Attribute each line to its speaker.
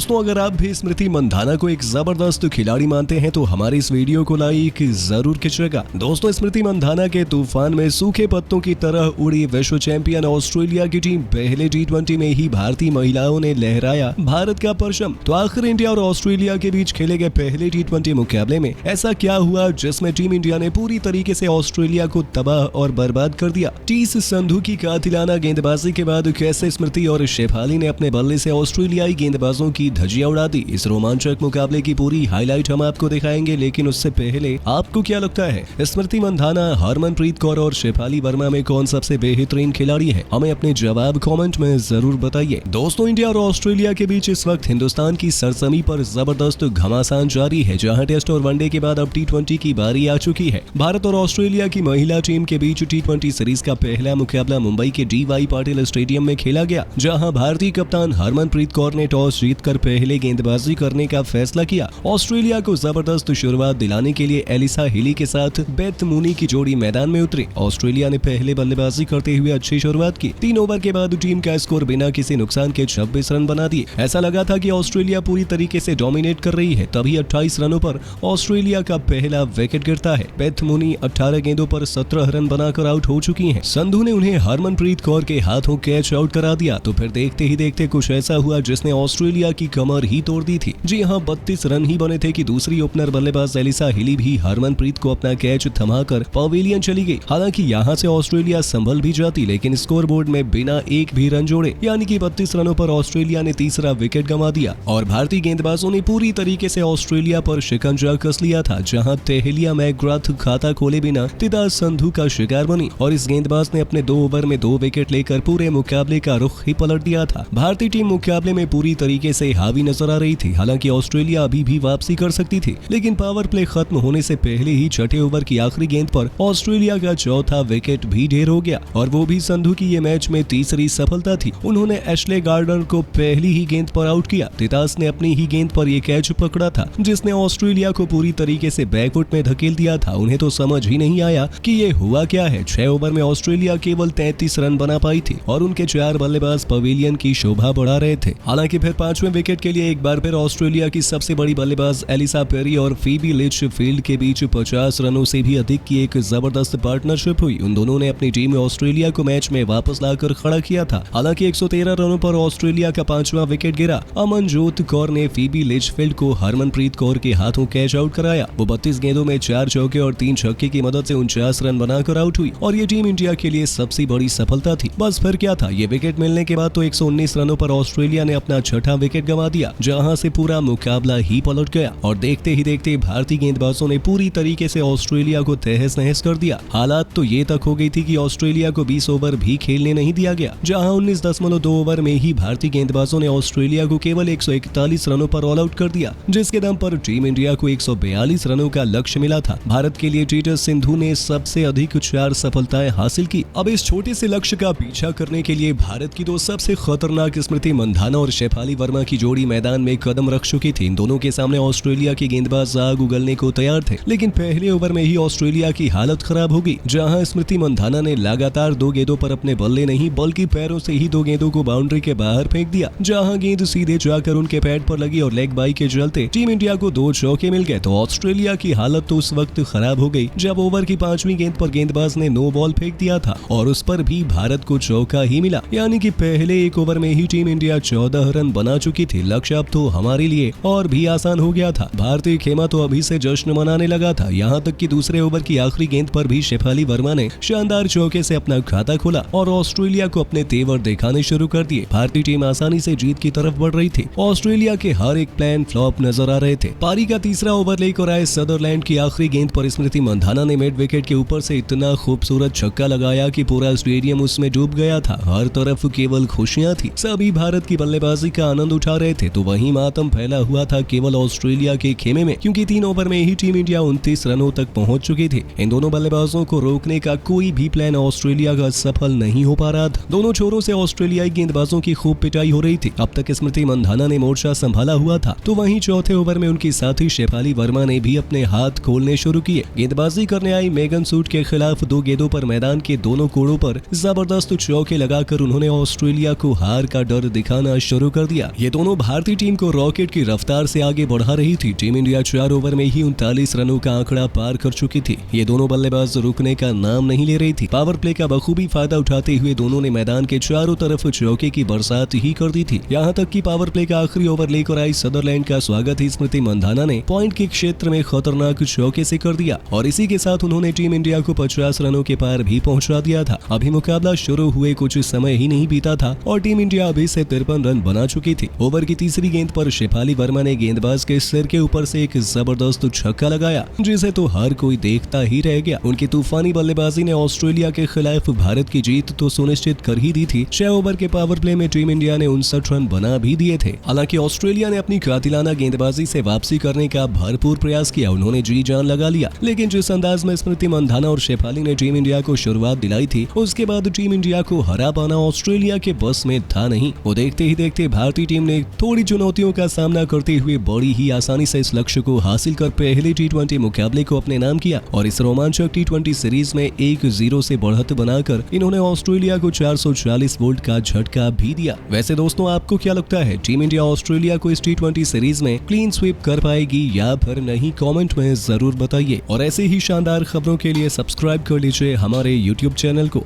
Speaker 1: दोस्तों, अगर आप भी स्मृति मंधाना को एक जबरदस्त खिलाड़ी मानते हैं तो हमारे इस वीडियो को लाइक जरूर कीजिएगा। दोस्तों, स्मृति मंधाना के तूफान में सूखे पत्तों की तरह उड़ी विश्व चैंपियन ऑस्ट्रेलिया की टीम पहले T20 में ही भारतीय महिलाओं ने लहराया भारत का परचम। तो आखिर इंडिया और ऑस्ट्रेलिया के बीच खेले गए पहले T20 मुकाबले में ऐसा क्या हुआ जिसमें टीम इंडिया ने पूरी तरीके से ऑस्ट्रेलिया को तबाह और बर्बाद कर दिया। टीस संधू की कातिलाना गेंदबाजी के बाद कैसे स्मृति और शेफाली ने अपने बल्ले से ऑस्ट्रेलियाई गेंदबाजों की धज्जियां उड़ा दी। इस रोमांचक मुकाबले की पूरी हाईलाइट हम आपको दिखाएंगे, लेकिन उससे पहले आपको क्या लगता है स्मृति मंधाना, हरमनप्रीत कौर और शेफाली वर्मा में कौन सबसे बेहतरीन खिलाड़ी है? हमें अपने जवाब कमेंट में जरूर बताइए। दोस्तों, इंडिया और ऑस्ट्रेलिया के बीच इस वक्त हिंदुस्तान की सरजमी पर जबरदस्त घमासान जारी है, जहां टेस्ट और वनडे के बाद अब T20 की बारी आ चुकी है। भारत और ऑस्ट्रेलिया की महिला टीम के बीच T20 सीरीज का पहला मुकाबला मुंबई के DY पाटिल स्टेडियम में खेला गया, जहां भारतीय कप्तान हरमनप्रीत कौर ने टॉस जीतकर पहले गेंदबाजी करने का फैसला किया। ऑस्ट्रेलिया को जबरदस्त शुरुआत दिलाने के लिए एलिसा हिली के साथ बेथ मूनी की जोड़ी मैदान में उतरी। ऑस्ट्रेलिया ने पहले बल्लेबाजी करते हुए अच्छी शुरुआत की। 3 ओवर के बाद टीम का स्कोर बिना किसी नुकसान के 26 रन बना दिए। ऐसा लगा था कि ऑस्ट्रेलिया पूरी तरीके से डोमिनेट कर रही है, तभी 28 रनों पर ऑस्ट्रेलिया का पहला विकेट गिरता है। बेथ मूनी 18 गेंदों पर 17 रन बनाकर आउट हो चुकी हैं। संधू ने उन्हें हरमनप्रीत कौर के हाथों कैच आउट करा दिया। तो फिर देखते ही देखते कुछ ऐसा हुआ जिसने ऑस्ट्रेलिया की कमर ही तोड़ दी थी। जी हां, 32 रन ही बने थे कि दूसरी ओपनर बल्लेबाज एलिसा हिली भी हरमनप्रीत को अपना कैच थमाकर पवेलियन चली गई। हालांकि यहां से ऑस्ट्रेलिया संभल भी जाती, लेकिन स्कोरबोर्ड में बिना एक भी रन जोड़े यानी कि 32 रनों पर ऑस्ट्रेलिया ने तीसरा विकेट गंवा दिया और भारतीय गेंदबाजों ने पूरी तरीके से ऑस्ट्रेलिया पर शिकंजा कस लिया था, जहां तेहलिया मैकग्राथ खाता खोले बिना तिदा संधू का शिकार बनी और इस गेंदबाज ने अपने 2 ओवर में 2 विकेट लेकर पूरे मुकाबले का रुख ही पलट दिया था। भारतीय टीम मुकाबले में पूरी तरीके से हावी नजर आ रही थी। हालांकि ऑस्ट्रेलिया अभी भी वापसी कर सकती थी, लेकिन पावर प्ले खत्म होने से पहले ही छठे ओवर की आखिरी गेंद पर ऑस्ट्रेलिया का चौथा विकेट भी ढेर हो गया और वो भी संधू की ये मैच में तीसरी सफलता थी। उन्होंने एशले गार्डनर को पहली ही गेंद पर आउट किया। तितास ने अपनी ही गेंद पर ये कैच पकड़ा था, जिसने ऑस्ट्रेलिया को पूरी तरीके से बैकफुट में धकेल दिया था। उन्हें तो समझ ही नहीं आया कि ये हुआ क्या है। 6 ओवर में ऑस्ट्रेलिया केवल 33 रन बना पाई थी और उनके 4 बल्लेबाज पवेलियन की शोभा बढ़ा रहे थे। हालांकि फिर 5वें विकेट के लिए एक बार फिर ऑस्ट्रेलिया की सबसे बड़ी बल्लेबाज एलिसा पेरी और फीबी लिचफील्ड के बीच 50 रनों से भी अधिक की एक जबरदस्त पार्टनरशिप हुई। उन दोनों ने अपनी टीम में ऑस्ट्रेलिया को मैच में वापस लाकर खड़ा किया था। हालांकि 113 रनों पर ऑस्ट्रेलिया का 5वां विकेट गिरा। अमनजोत कौर ने फीबी लिचफील्ड को हरमनप्रीत कौर के हाथों कैच आउट कराया। वो 32 गेंदों में 4 चौके और 3 छक्के की मदद से 49 रन बनाकर आउट हुई और ये टीम इंडिया के लिए सबसे बड़ी सफलता थी। बस फिर क्या था, ये विकेट मिलने के बाद तो 119 रनों पर ऑस्ट्रेलिया ने अपना छठा विकेट गंवा दिया, जहां से पूरा मुकाबला ही पलट गया और देखते ही देखते भारतीय गेंदबाजों ने पूरी तरीके से ऑस्ट्रेलिया को तहस नहस कर दिया। हालात तो ये तक हो गई थी कि ऑस्ट्रेलिया को 20 ओवर भी खेलने नहीं दिया गया, जहां 19.2 ओवर में ही भारतीय गेंदबाजों ने ऑस्ट्रेलिया को केवल 141 रनों पर ऑल आउट कर दिया, जिसके दम पर टीम इंडिया को 142 रनों का लक्ष्य मिला था। भारत के लिए टीटस सिंधु ने सबसे अधिक 4 सफलताएं हासिल की। अब इस छोटे से लक्ष्य का पीछा करने के लिए भारत की 2 सबसे खतरनाक स्मृति मंधाना और शेफाली वर्मा की जोड़ी मैदान में कदम रख चुकी थी। इन दोनों के सामने ऑस्ट्रेलिया के गेंदबाज आग उगलने को तैयार थे, लेकिन पहले ओवर में ही ऑस्ट्रेलिया की हालत खराब हो गई, जहां स्मृति मंधाना ने लगातार 2 गेंदों पर अपने बल्ले नहीं बल्कि पैरों से ही 2 गेंदों को बाउंड्री के बाहर फेंक दिया, जहां गेंद सीधे जाकर उनके पैड पर लगी और लेग बाई के चलते टीम इंडिया को 2 चौके मिल गए। तो ऑस्ट्रेलिया की हालत तो उस वक्त खराब हो गई जब ओवर की 5वीं गेंद पर गेंदबाज ने नो बॉल फेंक दिया था और उस पर भी भारत को चौका ही मिला, यानी कि पहले 1 ओवर में ही टीम इंडिया 14 रन बना चुकी थी। लक्ष्य अब तो हमारे लिए और भी आसान हो गया था। भारतीय खेमा तो अभी से जश्न मनाने लगा था, यहाँ तक कि दूसरे ओवर की आखिरी गेंद पर भी शेफाली वर्मा ने शानदार चौके से अपना खाता खोला और ऑस्ट्रेलिया को अपने तेवर दिखाने शुरू कर दिए। भारतीय टीम आसानी से जीत की तरफ बढ़ रही थी। ऑस्ट्रेलिया के हर एक प्लान फ्लॉप नजर आ रहे थे। पारी का तीसरा ओवर लेकर आए सदरलैंड की आखिरी गेंद पर स्मृति मंधाना ने मिड विकेट के ऊपर से इतना खूबसूरत छक्का लगाया कि पूरा स्टेडियम उसमें डूब गया था। हर तरफ केवल खुशियां थी, सभी भारत की बल्लेबाजी का आनंद उठा रहे थे। तो वहीं मातम फैला हुआ था केवल ऑस्ट्रेलिया के खेमे में, क्योंकि 3 ओवर में ही टीम इंडिया 29 रनों तक पहुंच चुकी थी। इन दोनों बल्लेबाजों को रोकने का कोई भी प्लान ऑस्ट्रेलिया का सफल नहीं हो पा रहा था। दोनों छोरों से ऑस्ट्रेलियाई गेंदबाजों की खूब पिटाई हो रही थी। अब तक स्मृति मंधाना ने मोर्चा संभाला हुआ था, तो वहीं चौथे ओवर में उनकी साथी शेफाली वर्मा ने भी अपने हाथ खोलने शुरू किए। गेंदबाजी करने आई मेगन सूट के खिलाफ 2 गेंदों पर मैदान के दोनों कोणों पर जबरदस्त चौके लगाकर उन्होंने ऑस्ट्रेलिया को हार का डर दिखाना शुरू कर दिया। ये दोनों दोनों भारतीय टीम को रॉकेट की रफ्तार से आगे बढ़ा रही थी। टीम इंडिया 4 ओवर में ही 39 रनों का आंकड़ा पार कर चुकी थी। ये दोनों बल्लेबाज रुकने का नाम नहीं ले रही थी। पावर प्ले का बखूबी फायदा उठाते हुए दोनों ने मैदान के चारों तरफ चौके की बरसात ही कर दी थी। यहाँ तक कि पावर प्ले का आखिरी ओवर लेकर आई सदरलैंड का स्वागत ही स्मृति मंधाना ने पॉइंट के क्षेत्र में खतरनाक चौके से कर दिया और इसी के साथ उन्होंने टीम इंडिया को 50 रनों के पार भी पहुंचा दिया था। अभी मुकाबला शुरू हुए कुछ समय ही नहीं बीता था और टीम इंडिया अभी से 53 रन बना चुकी थी। ओवर की तीसरी गेंद पर शेफाली वर्मा ने गेंदबाज के सिर के ऊपर से एक जबरदस्त छक्का लगाया, जिसे तो हर कोई देखता ही रह गया। उनकी तूफानी बल्लेबाजी ने ऑस्ट्रेलिया के खिलाफ भारत की जीत तो सुनिश्चित कर ही दी थी। 6 ओवर के पावर प्ले में टीम इंडिया ने 59 रन बना भी दिए थे। हालांकि ऑस्ट्रेलिया ने अपनी कातिलाना गेंदबाजी से वापसी करने का भरपूर प्रयास किया। उन्होंने जी जान लगा लिया, लेकिन जिस अंदाज में स्मृति मंधाना और शेफाली ने टीम इंडिया को शुरुआत दिलाई थी, उसके बाद टीम इंडिया को हरा पाना ऑस्ट्रेलिया के बस में था नहीं। वो देखते ही देखते भारतीय टीम ने थोड़ी चुनौतियों का सामना करते हुए बड़ी ही आसानी से इस लक्ष्य को हासिल कर पहले T20 मुकाबले को अपने नाम किया और इस रोमांचक T20 सीरीज में 1-0 से बढ़त बनाकर इन्होंने ऑस्ट्रेलिया को 440 वोल्ट का झटका भी दिया। वैसे दोस्तों, आपको क्या लगता है, टीम इंडिया ऑस्ट्रेलिया को इस T20 सीरीज में क्लीन स्वीप कर पाएगी या फिर नहीं? कमेंट में जरूर बताइए और ऐसे ही शानदार खबरों के लिए सब्सक्राइब कर लीजिए हमारे YouTube चैनल को।